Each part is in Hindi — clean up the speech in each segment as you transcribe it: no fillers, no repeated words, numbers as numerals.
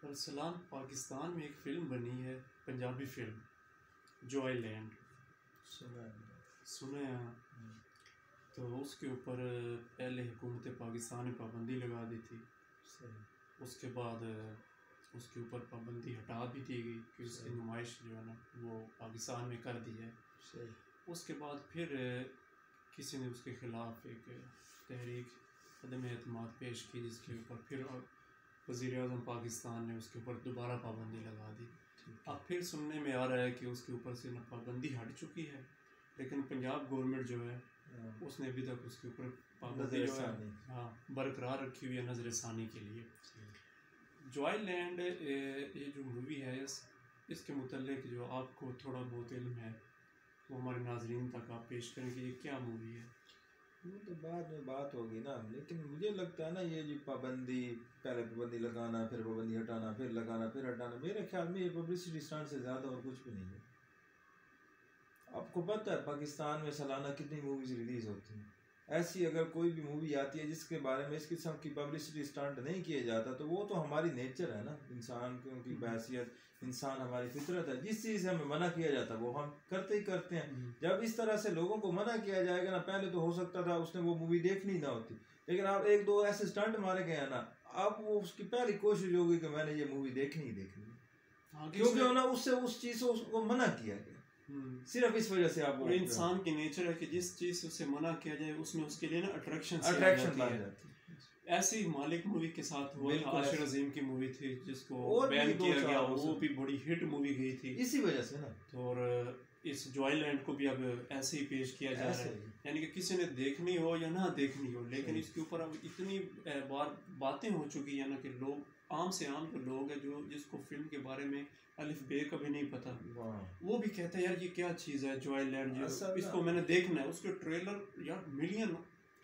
अरसलान, पाकिस्तान में एक फ़िल्म बनी है, पंजाबी फ़िल्म जॉयलैंड। सुना है? तो उसके ऊपर पहले हुकूमत पाकिस्तान ने पाबंदी लगा दी थी। उसके बाद उसके ऊपर पाबंदी हटा भी दी गई कि उसकी नुमाइश जो है ना वो पाकिस्तान में कर दी है। उसके बाद फिर किसी ने उसके ख़िलाफ़ एक तहरीक अदम एतमाद पेश की, जिसके ऊपर फिर वज़ीर-ए-आज़म पाकिस्तान ने उसके ऊपर दोबारा पाबंदी लगा दी। अब फिर सुनने में आ रहा है कि उसके ऊपर से ना पाबंदी हट चुकी है, लेकिन पंजाब गवर्नमेंट जो है उसने अभी तक उसके ऊपर पाबंदी जो है बरकरार रखी हुई है नज़र षानी के लिए। जॉयलैंड ये जो मूवी है इसके मुतल्लिक जो आपको थोड़ा बहुत इल्म है वो हमारे नाज़रीन तक आप पेश करें कि ये क्या मूवी है। वो तो बाद में बात होगी ना, लेकिन मुझे लगता है ना ये जो पाबंदी, पहले पाबंदी लगाना, फिर पाबंदी हटाना, फिर लगाना, फिर हटाना, मेरे ख्याल में ये पब्लिसिटी स्टंट से ज़्यादा और कुछ भी नहीं है। आपको पता है पाकिस्तान में सालाना कितनी मूवीज़ रिलीज़ होती हैं? ऐसी अगर कोई भी मूवी आती है जिसके बारे में इस किस्म की पब्लिसिटी स्टंट नहीं किया जाता तो वो तो हमारी नेचर है ना, इंसान की बैसियत, इंसान हमारी फितरत है। जिस चीज़ से हमें मना किया जाता है वो हम करते ही करते हैं। जब इस तरह से लोगों को मना किया जाएगा ना, पहले तो हो सकता था उसने वो मूवी देखनी ना होती, लेकिन आप एक दो ऐसे स्टंट मारे गए हैं ना, आप वो उसकी पहली कोशिश होगी कि मैंने ये मूवी देखनी ही देखनी, क्योंकि ना उससे उस चीज़ से उसको मना किया गया। सिर्फ इस वजह से आप, और इंसान की नेचर है कि जिस चीज़ से उसे मना किया जाए उसमें उसके लिए ना अट्रैक्शन बन जाती है। ऐसी मालिक मूवी के साथ हुआ था, आशिर अजीम की मूवी थी जिसको बैन किया गया, वो भी बड़ी हिट मूवी गई थी इसी वजह से ना। और इस जॉयलैंड को भी अब ऐसे ही पेश किया जा रहा है, यानी कि किसी ने देखनी हो या ना देखनी हो, लेकिन इसके ऊपर अब इतनी बार बातें हो चुकी है ना कि लोग आम से आम जो लोग हैं जो जिसको फिल्म के बारे में अलिफ बे का भी नहीं पता, वो भी कहते हैं यार ये क्या चीज़ है जॉयलैंड, इसको मैंने देखना है। उसके ट्रेलर यार मिलियन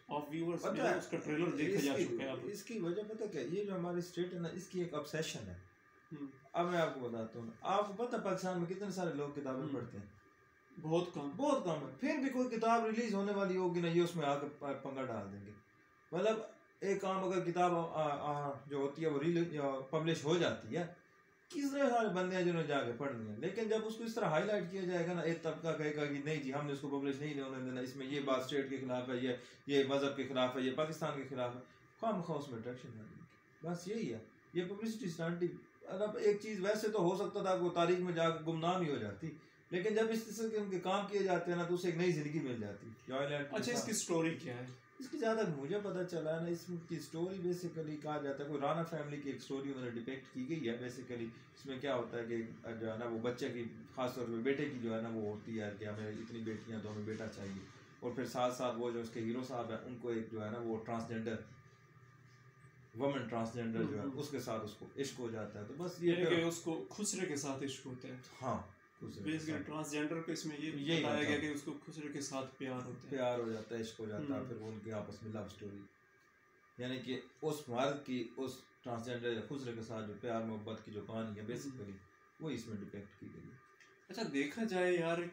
ऑफ व्यूअर्स में उसका ट्रेलर देखा जा चुका है। अब इसकी वजह पता क्या, ये जो हमारी स्टेट है ना, इसकी एक ऑब्सेशन है। अब मैं आपको बताता हूँ, आपको पता पाकिस्तान में कितने सारे लोग किताबें पढ़ते हैं? बहुत कम है। फिर भी कोई किताब रिलीज होने वाली होगी ना, ये उसमें आकर पंगा डाल देंगे। मतलब एक काम, अगर किताब जो होती है वो पब्लिश हो जाती है, कितने सारे बंदे हैं जिन्होंने जाके पढ़नी है, लेकिन जब उसको इस तरह हाईलाइट किया जाएगा ना, एक तबका कहेगा कि नहीं जी हमने उसको पब्लिश नहीं होने देना, इसमें ये बात स्टेट के खिलाफ है, ये मजहब के खिलाफ है, ये पाकिस्तान के खिलाफ है, खाम खा उसमें अट्रैक्शन है। बस यही है, ये पब्लिसिटी स्टंट। अब एक चीज़ वैसे तो हो सकता था वो तारीख में जाकर गुमनाम ही हो जाती, लेकिन जब इस तरह के उनके काम किए जाते हैं ना तो उसे एक नई जिंदगी मिल जाती है। अच्छा, इसकी स्टोरी क्या है? इसकी ज़्यादा मुझे पता चला है ना, इसकी स्टोरी बेसिकली कहा जाता है कोई राणा फैमिली की एक स्टोरी उन्होंने डिपेक्ट की गई है। बेसिकली इसमें क्या होता है कि जो है ना वो बच्चे की, खासतौर पर बेटे की जो है ना वो होती है कि हमें इतनी बेटियां तो हमें बेटा चाहिए, और फिर साथ साथ वो जो उसके हीरो साहब है उनको एक जो है ना वो वुमेन ट्रांसजेंडर जो है उसके साथ उसको इश्क हो जाता है। तो बस ये उसको खुसरे के साथ इश्क होता है। हाँ, बेसिकली ट्रांसजेंडर पे इसमें ये बताया गया कि उसको खुसरे के साथ प्यार हो जाता है, इश्क हो जाता है, फिर वो उनके आपस में लव स्टोरी, यानी कि उस मर्द की उस ट्रांसजेंडर या खुसरे के साथ जो प्यार मोहब्बत की जो कहानी है बेसिकली वो इसमें डिपेक्ट की गई है। अच्छा, देखा जाए यार,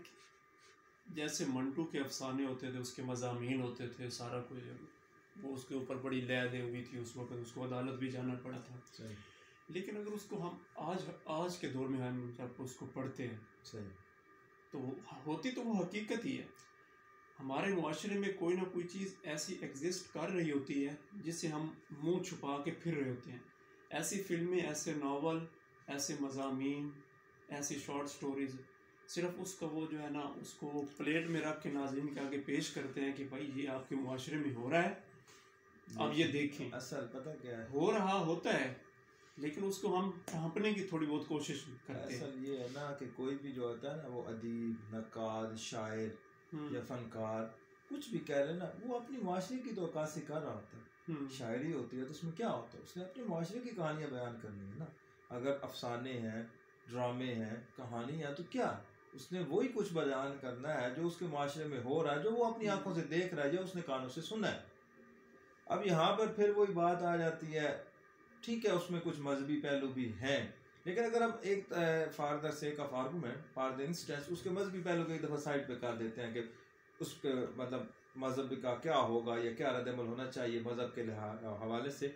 जैसे मंटू के अफसाने होते थे, उसके मज़ामीन होते थे, सारा कुछ वो उसके ऊपर बड़ी लय दे हुई थी, उस वक्त उसको अदालत भी जाना पड़ा था। लेकिन अगर उसको हम आज के दौर में हम जब उसको पढ़ते हैं तो होती तो वो हकीकत ही है। हमारे मुआशरे में कोई ना कोई चीज़ ऐसी एग्जिस्ट कर रही होती है जिससे हम मुंह छुपा के फिर रहे होते हैं। ऐसी फिल्में, ऐसे नावल, ऐसे मज़ामीन, ऐसी शॉर्ट स्टोरीज़ सिर्फ उसका वो जो है ना उसको प्लेट में रख के नाज़रीन के आगे पेश करते हैं कि भाई ये आपके मुआशरे में हो रहा है, अब ये देखें। असल पता क्या है, हो रहा होता है लेकिन उसको हम ढांपने की थोड़ी बहुत कोशिश करते हैं। असल ये है ना कि कोई भी जो होता है ना वो अदीब, नक्काद, शायर या फनकार कुछ भी कह रहे ना, वो अपनी माशरे की तो अक्कासी कर रहा होता है। शायरी होती है तो उसमें क्या होता है, उसने अपने माशरे की कहानियाँ बयान करनी है ना। अगर अफसाने हैं, ड्रामे हैं, कहानी है, तो क्या उसने वही कुछ बयान करना है जो उसके माशरे में हो रहा है, जो वो अपनी आंखों से देख रहा है, जो उसने कानों से सुना है। अब यहाँ पर फिर वही बात आ जाती है, ठीक है उसमें कुछ मजहबी पहलू भी हैं, लेकिन अगर हम एक for the sake of argument, for the instance, उसके मजहबी पहलू को एक दफ़ा साइड पे कर देते हैं कि उसके मतलब मजहब का क्या होगा या क्या रद्द अमल होना चाहिए मजहब के हवाले से,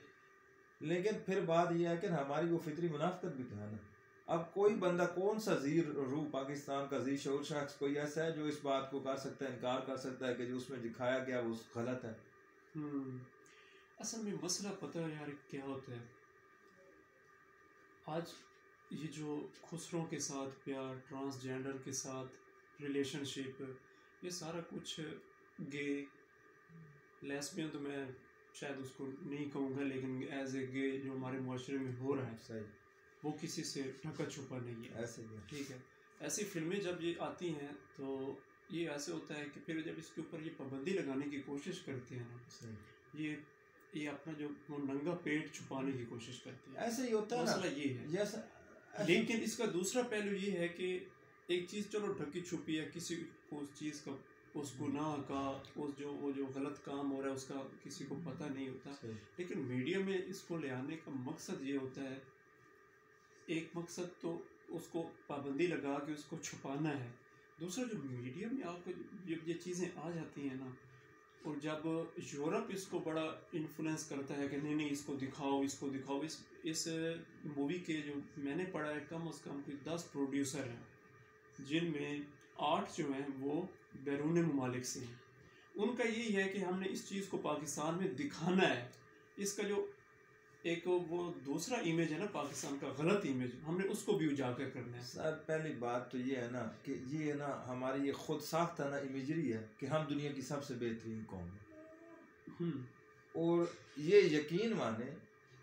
लेकिन फिर बात यह है कि हमारी वो फितरी मुनाफिकत भी तो है ना। अब कोई बंदा, कौन सा जी रूह पाकिस्तान का जी शऊर शख्स कोई ऐसा है जो इस बात को कर सकता है, इनकार कर सकता है कि जो उसमें दिखाया गया वो गलत है? असल में मसला पता है यार क्या होता है, आज ये जो खुसरों के साथ प्यार, ट्रांसजेंडर के साथ रिलेशनशिप, ये सारा कुछ गे लेस्बियन तो मैं शायद उसको नहीं कहूँगा, लेकिन एज ए गे जो हमारे मुआशरे में हो रहा है सही, वो किसी से ढका छुपा नहीं है। ऐसे ही है। ठीक है, ऐसी फिल्में जब ये आती हैं तो ये ऐसे होता है कि फिर जब इसके ऊपर ये पाबंदी लगाने की कोशिश करते हैं ना, ये अपना जो वो नंगा पेट छुपाने की कोशिश करते हैं। ऐसे ही होता है ना, मसला ये है। लेकिन इसका दूसरा पहलू ये है कि एक चीज़ चलो ढकी छुपी है, किसी को उस चीज़ का, उस गुनाह का, उस वो जो गलत काम हो रहा है उसका किसी को पता नहीं होता, लेकिन मीडिया में इसको ले आने का मकसद ये होता है, एक मकसद तो उसको पाबंदी लगा के उसको छुपाना है, दूसरा जो मीडिया में आकर जब ये चीज़ें आ जाती हैं ना, और जब यूरोप इसको बड़ा इन्फ्लुएंस करता है कि नहीं इसको दिखाओ, इसको दिखाओ, इस मूवी के जो मैंने पढ़ा है कम से कम कोई 10 प्रोड्यूसर हैं जिनमें 8 जो हैं वो बैरून ममालिक से हैं। उनका यही है कि हमने इस चीज़ को पाकिस्तान में दिखाना है, इसका जो एक वो दूसरा इमेज है ना पाकिस्तान का, गलत इमेज, हमने उसको भी उजागर करना है। सर पहली बात तो ये है ना कि ये है ना हमारी ये खुद साख्ता ना इमेजरी है कि हम दुनिया की सबसे बेहतरीन कौम है। और ये यकीन माने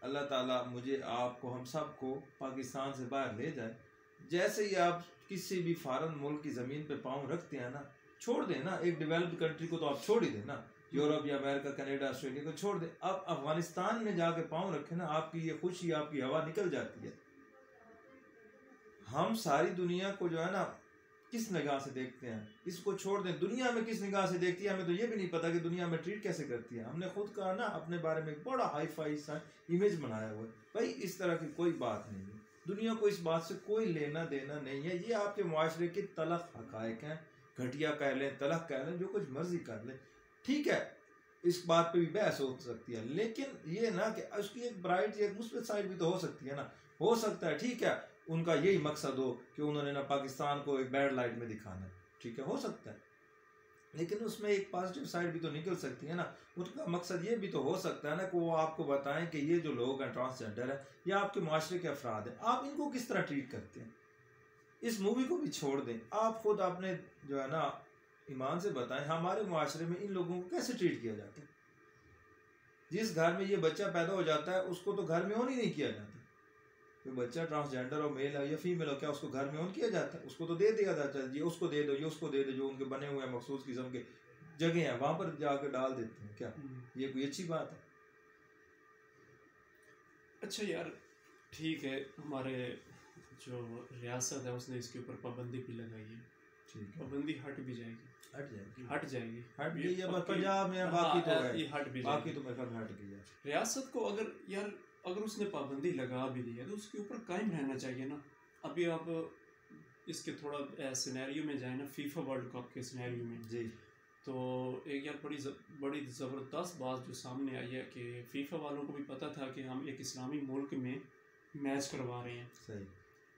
अल्लाह ताला मुझे, आपको, हम सब को पाकिस्तान से बाहर ले जाए, जैसे ही आप किसी भी फॉरेन मुल्क की ज़मीन पे पाँव रखते हैं ना, छोड़ दें ना, एक डेवलप्ड कंट्री को तो आप छोड़ ही दें ना, यूरोप या अमेरिका, कनाडा, ऑस्ट्रेलिया को छोड़ दे, अब अफगानिस्तान में जाके पाँव रखे ना, आपकी ये खुशी, आपकी हवा निकल जाती है। हम सारी दुनिया को जो है ना किस निगाह से देखते हैं, इसको छोड़ दें, दुनिया में किस निगाह से देखती है हमें तो ये भी नहीं पता कि दुनिया में ट्रीट कैसे करती है। हमने खुद का ना अपने बारे में एक बड़ा हाई फाई सा इमेज बनाया हुआ है। भाई इस तरह की कोई बात नहीं है, दुनिया को इस बात से कोई लेना देना नहीं है, ये आपके मुआशरे की तलख हकायक हैं, घटिया कह लें, तलख कह लें, जो कुछ मर्जी कर लें, ठीक है, इस बात पे भी बहस हो सकती है, लेकिन ये ना कि उसकी एक ब्राइट, एक मुस्बित साइड भी तो हो सकती है ना। हो सकता है, ठीक है, उनका यही मकसद हो कि उन्होंने ना पाकिस्तान को एक बैड लाइट में दिखाना है, ठीक है, हो सकता है, लेकिन उसमें एक पॉजिटिव साइड भी तो निकल सकती है ना। उनका मकसद ये भी तो हो सकता है ना कि वो आपको बताएं कि ये जो लोग हैं ट्रांसजेंडर है या आपके माशरे के अफराद हैं, आप इनको किस तरह ट्रीट करते हैं। इस मूवी को भी छोड़ दें, आप खुद अपने जो है ना ईमान से बताएं हमारे मुआशरे में इन लोगों को कैसे ट्रीट किया जाता है। जिस घर में ये बच्चा पैदा हो जाता है उसको तो घर में ऑन ही नहीं किया जाता, तो बच्चा ट्रांसजेंडर हो, मेल है या फीमेल हो, क्या उसको घर में ऑन किया जाता है? उसको तो दे दिया जाता है, ये उसको दे दो, ये उसको दे दो, जो उनके बने हुए हैं मखसूस किस्म के जगह हैं वहां पर जाकर डाल देते हैं। क्या ये कोई अच्छी बात है? अच्छा यार ठीक है, हमारे जो रियासत है उसने इसके ऊपर पाबंदी भी लगाई है, ठीक है, पाबंदी हट भी जाएगी, हट जाएगी पंजाब में, बाकी तो है, ये हट भी बाकी तो मेरे ख्याल हट गई है। रियासत को अगर यार अगर उसने पाबंदी लगा भी दी है तो उसके ऊपर कायम रहना चाहिए ना। अभी आप इसके थोड़ा सिनेरियो में जाए ना, फीफा वर्ल्ड कप के सिनेरियो में जी, तो एक यार बड़ी ज़बरदस्त बात जो सामने आई है कि फीफा वालों को भी पता था कि हम एक इस्लामी मुल्क में मैच करवा रहे हैं, सही,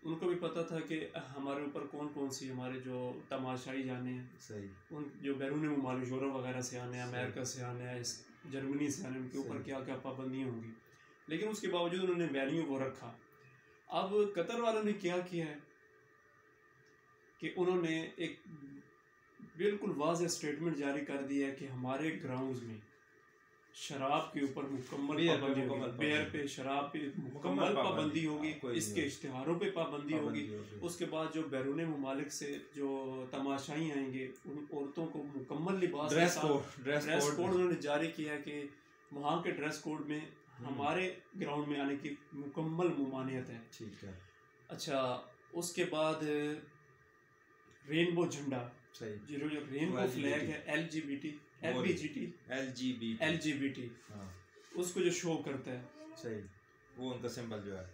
उनको भी पता था कि हमारे ऊपर कौन कौन सी हमारे जो तमाशाई जाने हैं, सही, उन जो बैरून ममालिक यूरोप वगैरह से आने हैं, अमेरिका से आने हैं, जर्मनी से आने, उनके ऊपर क्या क्या पाबंदियाँ होंगी, लेकिन उसके बावजूद उन्होंने वेन्यू वो रखा। अब कतर वालों ने क्या किया है कि उन्होंने एक बिल्कुल वाज़ेह स्टेटमेंट जारी कर दिया है कि हमारे ग्राउंड्स में शराब के ऊपर मुकम्मल पाबंदी होगी, बियर पे, शराब पे मुकम्मल पाबंदी होगी, इसके इश्तिहारों पे पाबंदी होगी। उसके बाद जो बैरून ममालिक से जो तमाशाई आएंगे उन औरतों को मुकम्मल लिबास, ड्रेस कोड उन्होंने जारी किया है कि वहाँ के ड्रेस कोड में हमारे ग्राउंड में आने की मुकम्मल मुमानियत है, ठीक है। अच्छा, उसके बाद रेनबो झंडा, सही, जो रेनबो फ्लैग है, LGBT, हाँ, उसको जो शो करता है, सही, वो उनका सिंबल जो है,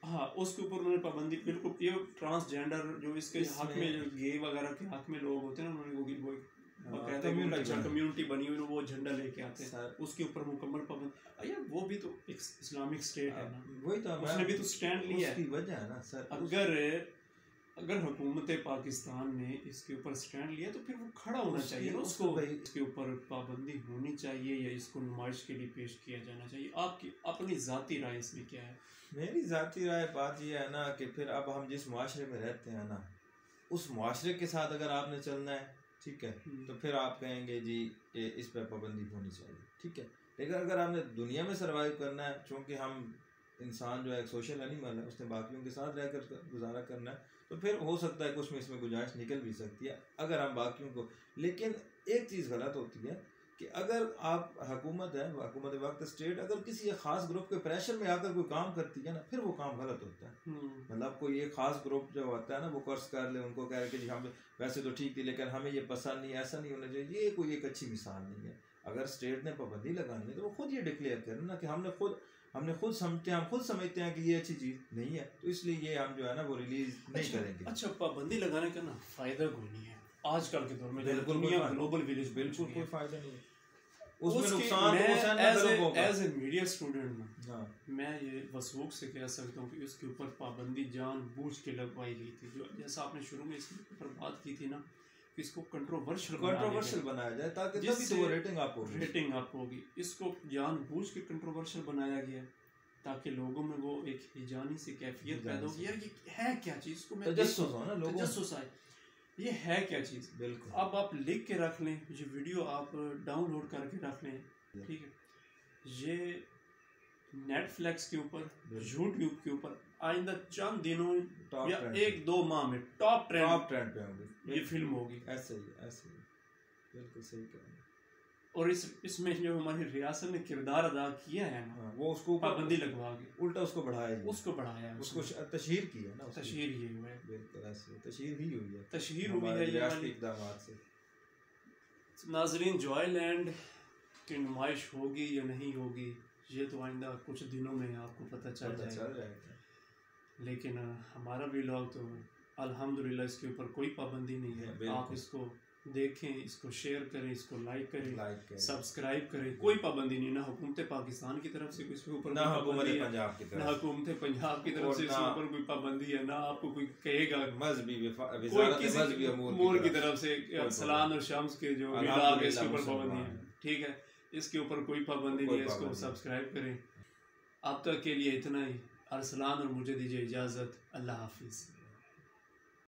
हाँ, उसके ऊपर उन्होंने पाबंदी बिल्कुल। ये ट्रांसजेंडर जो इसके हक में, जो गे वगैरह के हक में लोग होते हैं उन्होंने वो बकायदा कम्युनिटी बनी हुई, वो झंडा लेके आते हैं, उसके ऊपर मुकम्मल पाबंदी। यार वो भी तो एक इस्लामिक स्टेट है ना, वही तो उसने भी तो स्टैंड लिया है। उसकी वजह है ना सर, अगर हुकूमत पाकिस्तान ने इसके ऊपर स्टैंड लिया तो फिर वो खड़ा होना चाहिए ना, उसको इसके ऊपर पाबंदी होनी चाहिए या इसको नुमाइश के लिए पेश किया जाना चाहिए। आपकी अपनी ज़ाती राय इसमें क्या है? मेरी ज़ाती राय बात यह है ना कि फिर अब हम जिस माशरे में रहते हैं ना, उस माशरे के साथ अगर आपने चलना है, ठीक है, तो फिर आप कहेंगे जी कि इस पर पाबंदी होनी चाहिए, ठीक है। लेकिन अगर आपने दुनिया में सर्वाइव करना है, चूँकि हम इंसान जो है एक सोशल एनिमल है, उसने बाकियों के साथ रहकर गुजारा करना है, तो फिर हो सकता है कुछ में इसमें गुंजाइश निकल भी सकती है अगर हम बाकियों को। लेकिन एक चीज़ गलत होती है कि अगर आप हुकूमत है, हुकूमत वक्त स्टेट अगर किसी एक ख़ास ग्रुप के प्रेशर में आकर कोई काम करती है ना, फिर वो काम गलत होता है। मतलब कोई एक ख़ास ग्रुप जो होता है ना, वो कर्ज कर ले, उनको कह रहे कि जी हम वैसे तो ठीक थी लेकिन हमें ये पसंद नहीं, ऐसा नहीं होना चाहिए, ये कोई एक अच्छी मिसाल नहीं है। अगर स्टेट ने पाबंदी लगानी है तो वो खुद ये डिक्लेयर करें ना कि हमने खुद समझते हैं, हम खुद समझते हैं कि ये अच्छी चीज़ नहीं है, तो इसलिए ये हम जो है ना वो रिलीज नहीं करेंगे। अच्छा, पाबंदी लगाने का ना फ़ायदा कोई नहीं है आजकल के दौर में, दुनिया ग्लोबल विलेज बिल्कुल कोई फ़ायदा नहीं है, उसमें नुकसान एज ए मीडिया स्टूडेंट ना मैं ये वसूख से कह सकता हूँ कि उसके ऊपर पाबंदी जानबूझ के लगवाई गई थी। जो जैसा आपने शुरू में इसके ऊपर बात की थी ना, कि इसको कंट्रोवर्शियल बनाया जाए ताकि तभी तो वो रेटिंग अप होगी। इसको जानबूझ के कंट्रोवर्शियल बनाया गया ताकि लोगों में वो एक हिजानी सी कैफियत पैदा होगी, यार ये है क्या चीज़, इसको मैं तजस्सुस आए, ये है क्या चीज़। बिल्कुल, अब आप लिख के रख लें, ये वीडियो आप डाउनलोड करके रख लें, ठीक है, ये नेटफ्लिक्स के ऊपर, यूट्यूब के ऊपर आइंदा चंद दिनों या 1-2 माह में टॉप ट्रेंड पे होगी ये फिल्म होगी। ऐसे ही बिल्कुल सही कह रहे हैं। और इसमें जो हमारी रियासत ने किरदार अदा किया है ना, वो उसको पाबंदी लगवा के उल्टा उसको बढ़ाया, उसको तशहीर की है ना, तशहीर ये हुआ है, बिल्कुल ऐसे तशहीर ही हुई है, तशहीर हुई है ये वाली इक़दामात से। नाज़रीन, जॉयलैंड की नुमाइश होगी या नहीं होगी ये तो आइंदा कुछ दिनों में आपको पता चल जाएगा। लेकिन हमारा व्लॉग तो अल्हम्दुलिल्लाह इसके ऊपर कोई पाबंदी नहीं है। आप इसको देखें, इसको शेयर करें, इसको लाइक करें, सब्सक्राइब करें, कोई पाबंदी नहीं, ना हुकूमत पाकिस्तान की तरफ से इसके ऊपर, ना हुकूमत पंजाब की तरफ से इसके ऊपर कोई पाबंदी है, ना आपको कोई कहेगा मज़हबी अमूर की तरफ से अरसलान और शम्स के जो व्लॉग है इसके ऊपर पाबंदी है, ठीक है, इसके ऊपर कोई पाबंदी नहीं है। इसको सब्सक्राइब करें। अब तक के लिए इतना ही। अरसलान और मुझे दीजिए इजाज़त। अल्लाह हाफिज़।